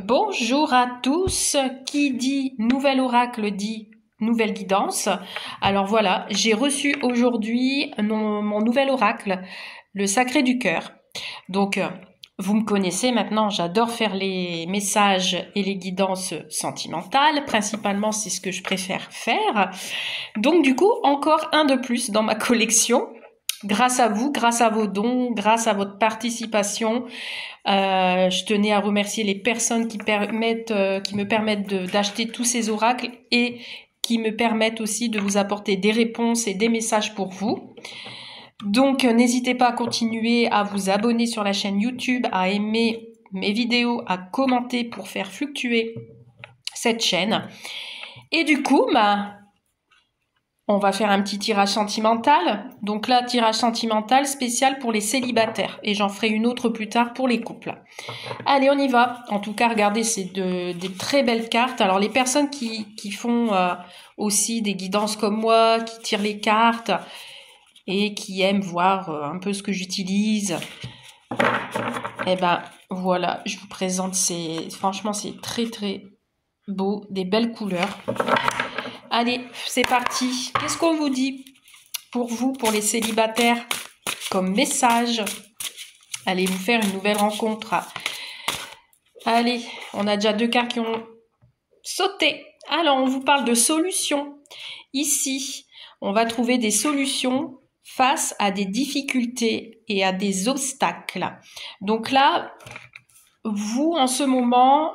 Bonjour à tous, qui dit nouvel oracle dit nouvelle guidance. Alors voilà, j'ai reçu aujourd'hui mon nouvel oracle, le Sacré du Cœur. Donc vous me connaissez maintenant, j'adore faire les messages et les guidances sentimentales, principalement c'est ce que je préfère faire. Donc du coup, encore un de plus dans ma collection. Grâce à vous, grâce à vos dons, grâce à votre participation, je tenais à remercier les personnes qui me permettent d'acheter tous ces oracles et qui me permettent aussi de vous apporter des réponses et des messages pour vous. Donc, n'hésitez pas à continuer à vous abonner sur la chaîne YouTube, à aimer mes vidéos, à commenter pour faire fluctuer cette chaîne. Et du coup, on va faire un petit tirage sentimental. Donc là, tirage sentimental spécial pour les célibataires. Et j'en ferai une autre plus tard pour les couples. Allez, on y va. En tout cas, regardez, c'est des très belles cartes. Alors, les personnes qui font aussi des guidances comme moi, qui tirent les cartes et qui aiment voir un peu ce que j'utilise, eh ben, voilà, je vous présente franchement, c'est très, très beau, des belles couleurs. Allez, c'est parti. Qu'est-ce qu'on vous dit pour vous, pour les célibataires, comme message? Allez vous faire une nouvelle rencontre. Allez, on a déjà 2 cartes qui ont sauté. Alors, on vous parle de solutions. Ici, on va trouver des solutions face à des difficultés et à des obstacles. Donc là, vous, en ce moment,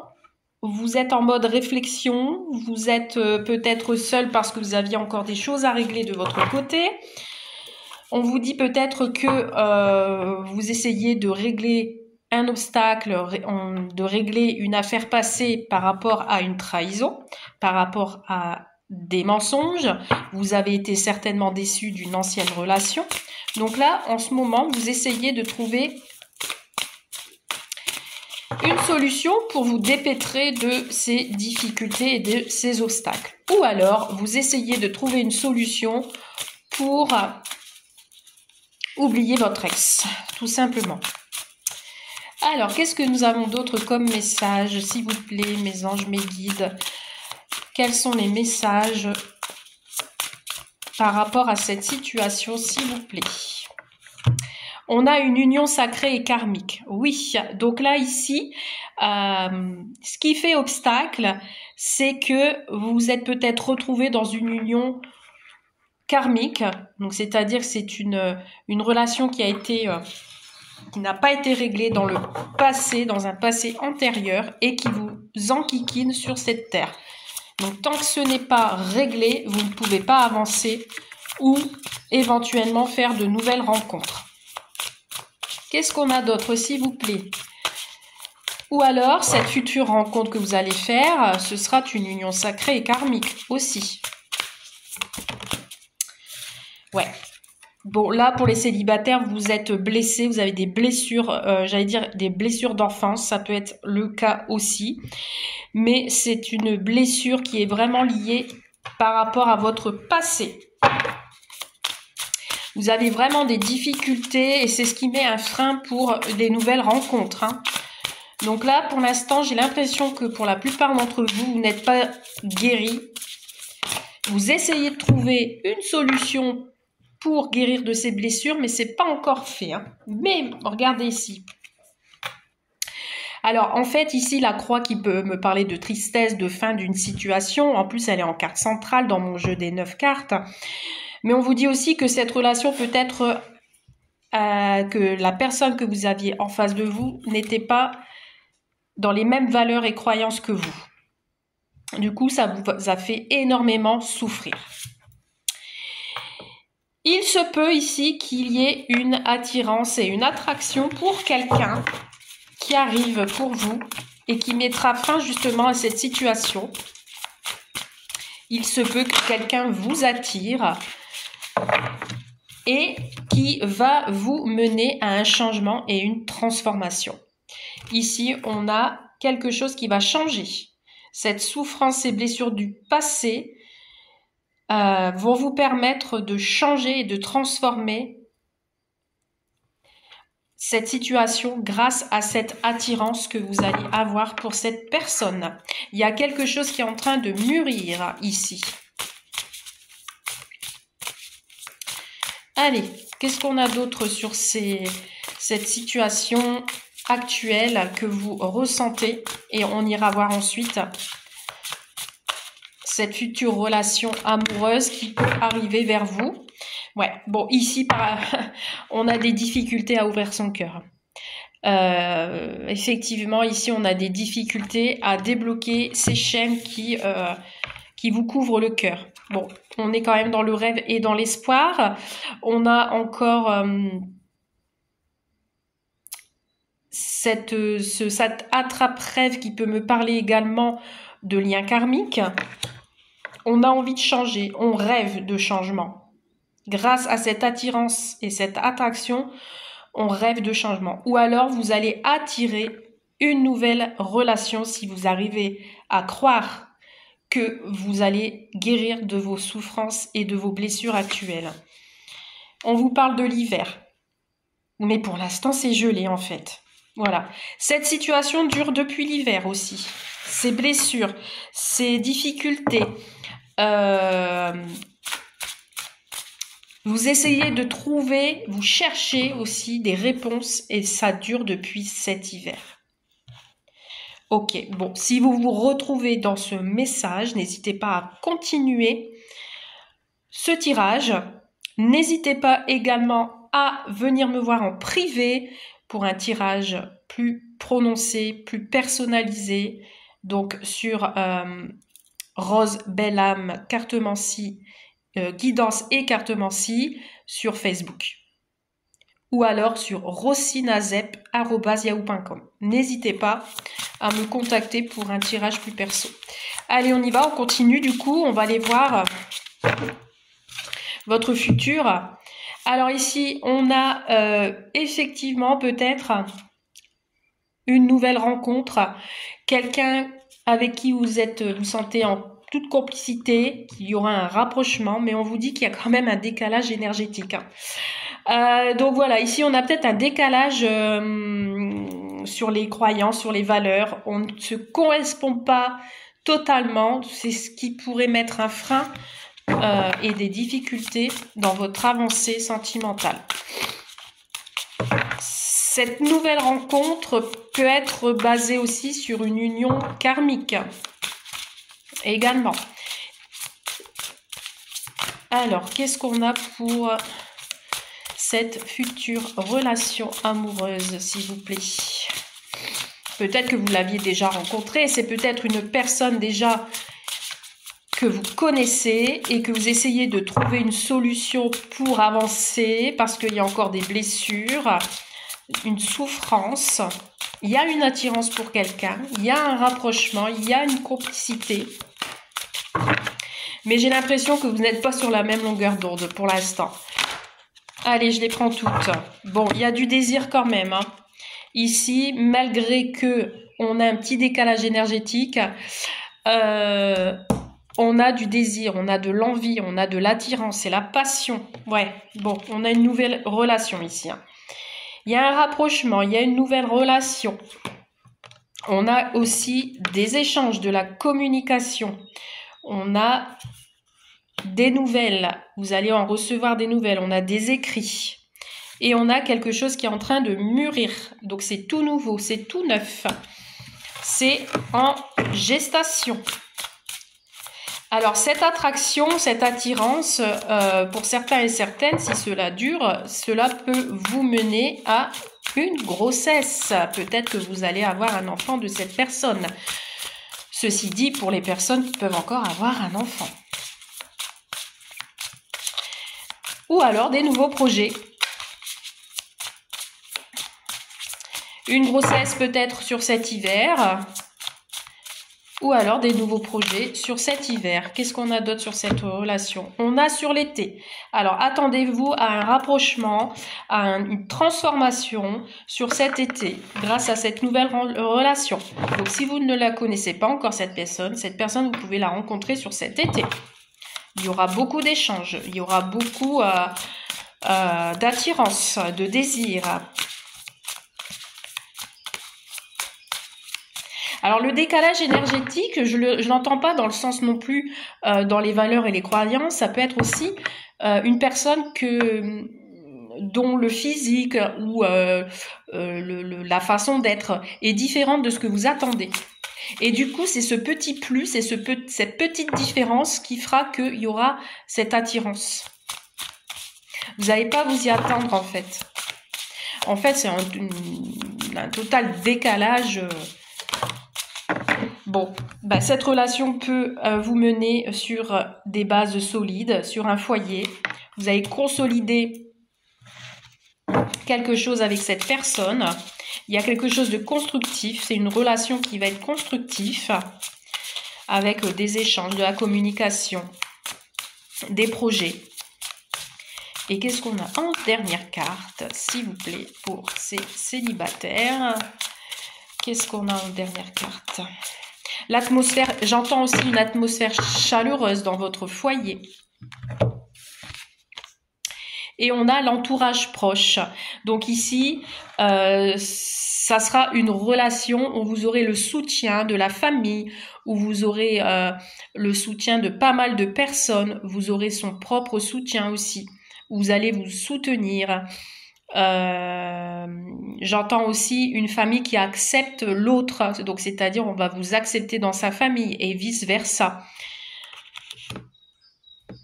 vous êtes en mode réflexion, vous êtes peut-être seul parce que vous aviez encore des choses à régler de votre côté. On vous dit peut-être que vous essayez de régler un obstacle, de régler une affaire passée par rapport à une trahison, par rapport à des mensonges. Vous avez été certainement déçu d'une ancienne relation. Donc là, en ce moment, vous essayez de trouver une solution pour vous dépêtrer de ces difficultés et de ces obstacles. Ou alors, vous essayez de trouver une solution pour oublier votre ex, tout simplement. Alors, qu'est-ce que nous avons d'autre comme message, s'il vous plaît, mes anges, mes guides? Quels sont les messages par rapport à cette situation, s'il vous plaît? On a une union sacrée et karmique. Oui, donc là, ici, ce qui fait obstacle, c'est que vous vous êtes peut-être retrouvé dans une union karmique. Donc, c'est-à-dire que c'est une relation qui n'a pas été réglée dans le passé, dans un passé antérieur, et qui vous enquiquine sur cette terre. Donc, tant que ce n'est pas réglé, vous ne pouvez pas avancer ou éventuellement faire de nouvelles rencontres. Qu'est-ce qu'on a d'autre, s'il vous plaît? Ou alors, cette future rencontre que vous allez faire, ce sera une union sacrée et karmique aussi. Ouais. Bon, là, pour les célibataires, vous êtes blessés, vous avez des blessures, j'allais dire des blessures d'enfance, ça peut être le cas aussi. Mais c'est une blessure qui est vraiment liée par rapport à votre passé. Vous avez vraiment des difficultés et c'est ce qui met un frein pour des nouvelles rencontres. Donc là, pour l'instant, j'ai l'impression que pour la plupart d'entre vous, vous n'êtes pas guéris. Vous essayez de trouver une solution pour guérir de ces blessures, mais c'est pas encore fait. Mais regardez ici. Alors, en fait, ici, la croix qui peut me parler de tristesse, de fin d'une situation. En plus, elle est en carte centrale dans mon jeu des 9 cartes. Mais on vous dit aussi que cette relation peut être que la personne que vous aviez en face de vous n'était pas dans les mêmes valeurs et croyances que vous. Du coup, ça vous a fait énormément souffrir. Il se peut ici qu'il y ait une attirance et une attraction pour quelqu'un qui arrive pour vous et qui mettra fin justement à cette situation. Il se peut que quelqu'un vous attire et qui va vous mener à un changement et une transformation. Ici, on a quelque chose qui va changer. Cette souffrance et blessures du passé vont vous permettre de changer et de transformer cette situation grâce à cette attirance que vous allez avoir pour cette personne. Il y a quelque chose qui est en train de mûrir ici. Allez, qu'est-ce qu'on a d'autre sur cette situation actuelle que vous ressentez? Et on ira voir ensuite cette future relation amoureuse qui peut arriver vers vous. Ouais, bon, ici, on a des difficultés à ouvrir son cœur. Effectivement, ici, on a des difficultés à débloquer ces chaînes qui vous couvrent le cœur. Bon, on est quand même dans le rêve et dans l'espoir. On a encore cet attrape-rêve qui peut me parler également de liens karmiques. On a envie de changer, on rêve de changement. Grâce à cette attirance et cette attraction, on rêve de changement. Ou alors, vous allez attirer une nouvelle relation si vous arrivez à croire que vous allez guérir de vos souffrances et de vos blessures actuelles. On vous parle de l'hiver. Mais pour l'instant, c'est gelé en fait. Voilà. Cette situation dure depuis l'hiver aussi. Ces blessures, ces difficultés. Vous essayez de trouver, vous cherchez aussi des réponses et ça dure depuis cet hiver. Ok, bon, si vous vous retrouvez dans ce message, n'hésitez pas à continuer ce tirage. N'hésitez pas également à venir me voir en privé pour un tirage plus prononcé, plus personnalisé. Donc sur Rose Belle-Âme, cartomancie, guidance et cartomancie sur Facebook. Ou alors sur rocinazep@yahoo.com. N'hésitez pas à me contacter pour un tirage plus perso. Allez, on y va, on continue. Du coup, on va aller voir votre futur. Alors ici, on a effectivement peut-être une nouvelle rencontre. Quelqu'un avec qui vous sentez en toute complicité, qu'il y aura un rapprochement, mais on vous dit qu'il y a quand même un décalage énergétique. Donc voilà, ici on a peut-être un décalage sur les croyances, sur les valeurs. On ne se correspond pas totalement. C'est ce qui pourrait mettre un frein et des difficultés dans votre avancée sentimentale. Cette nouvelle rencontre peut être basée aussi sur une union karmique. Également. Alors, qu'est-ce qu'on a pour cette future relation amoureuse, s'il vous plaît? Peut-être que vous l'aviez déjà rencontré, c'est peut-être une personne déjà que vous connaissez et que vous essayez de trouver une solution pour avancer parce qu'il y a encore des blessures, une souffrance. Il y a une attirance pour quelqu'un, il y a un rapprochement, il y a une complicité. Mais j'ai l'impression que vous n'êtes pas sur la même longueur d'onde pour l'instant. Allez, je les prends toutes. Bon, il y a du désir quand même. Hein. Ici, malgré que on a un petit décalage énergétique, on a du désir, on a de l'envie, on a de l'attirance, c'est la passion. Ouais, bon, on a une nouvelle relation ici. Hein. Il y a un rapprochement, il y a une nouvelle relation. On a aussi des échanges, de la communication. On a des nouvelles. Vous allez en recevoir des nouvelles. On a des écrits. Et on a quelque chose qui est en train de mûrir. Donc c'est tout nouveau, c'est tout neuf. C'est en gestation. Alors cette attraction, cette attirance, pour certains et certaines, si cela dure, cela peut vous mener à une grossesse. Peut-être que vous allez avoir un enfant de cette personne. Ceci dit, pour les personnes qui peuvent encore avoir un enfant. Ou alors des nouveaux projets. Une grossesse peut-être sur cet hiver. Ou alors des nouveaux projets sur cet hiver. Qu'est-ce qu'on a d'autre sur cette relation? On a sur l'été. Alors attendez-vous à un rapprochement, à une transformation sur cet été grâce à cette nouvelle relation. Donc si vous ne la connaissez pas encore cette personne, vous pouvez la rencontrer sur cet été. Il y aura beaucoup d'échanges, il y aura beaucoup d'attirance, de désir. Alors le décalage énergétique, je l'entends pas dans le sens non plus dans les valeurs et les croyances. Ça peut être aussi une personne dont le physique ou la façon d'être est différente de ce que vous attendez. Et du coup, c'est ce petit plus et cette petite différence qui fera qu'il y aura cette attirance. Vous n'allez pas vous y attendre en fait. En fait, c'est un total décalage. Bon, bah, cette relation peut vous mener sur des bases solides, sur un foyer. Vous allez consolider quelque chose avec cette personne. Il y a quelque chose de constructif. C'est une relation qui va être constructive avec des échanges, de la communication, des projets. Et qu'est-ce qu'on a en dernière carte, s'il vous plaît, pour ces célibataires? Qu'est-ce qu'on a en dernière carte? L'atmosphère, j'entends aussi une atmosphère chaleureuse dans votre foyer. Et on a l'entourage proche. Donc ici, ça sera une relation où vous aurez le soutien de la famille, où vous aurez le soutien de pas mal de personnes. Vous aurez son propre soutien aussi, où vous allez vous soutenir. J'entends aussi une famille qui accepte l'autre. Donc c'est-à-dire on va vous accepter dans sa famille et vice-versa.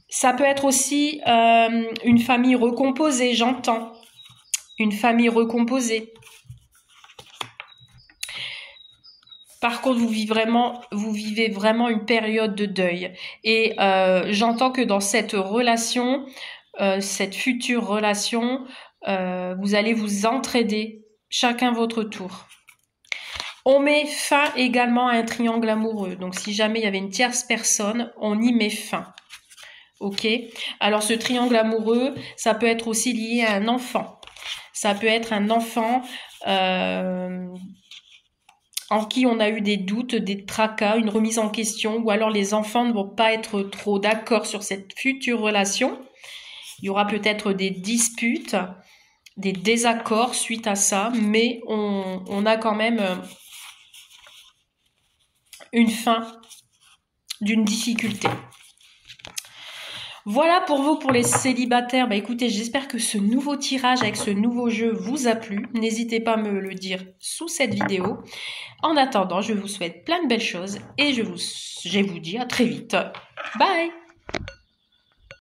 Ça peut être aussi une famille recomposée, j'entends. Une famille recomposée. Par contre, vous vivez vraiment une période de deuil. Et j'entends que dans cette relation, cette future relation, vous allez vous entraider, chacun votre tour. On met fin également à un triangle amoureux. Donc, si jamais il y avait une tierce personne, on y met fin. Ok. Alors ce triangle amoureux, ça peut être aussi lié à un enfant. Ça peut être un enfant en qui on a eu des doutes, des tracas, une remise en question, ou alors les enfants ne vont pas être trop d'accord sur cette future relation. Il y aura peut-être des disputes, des désaccords suite à ça, mais on a quand même une fin d'une difficulté. Voilà pour vous, pour les célibataires. Bah écoutez, j'espère que ce nouveau tirage avec ce nouveau jeu vous a plu. N'hésitez pas à me le dire sous cette vidéo. En attendant, je vous souhaite plein de belles choses et je vous dis à très vite. Bye!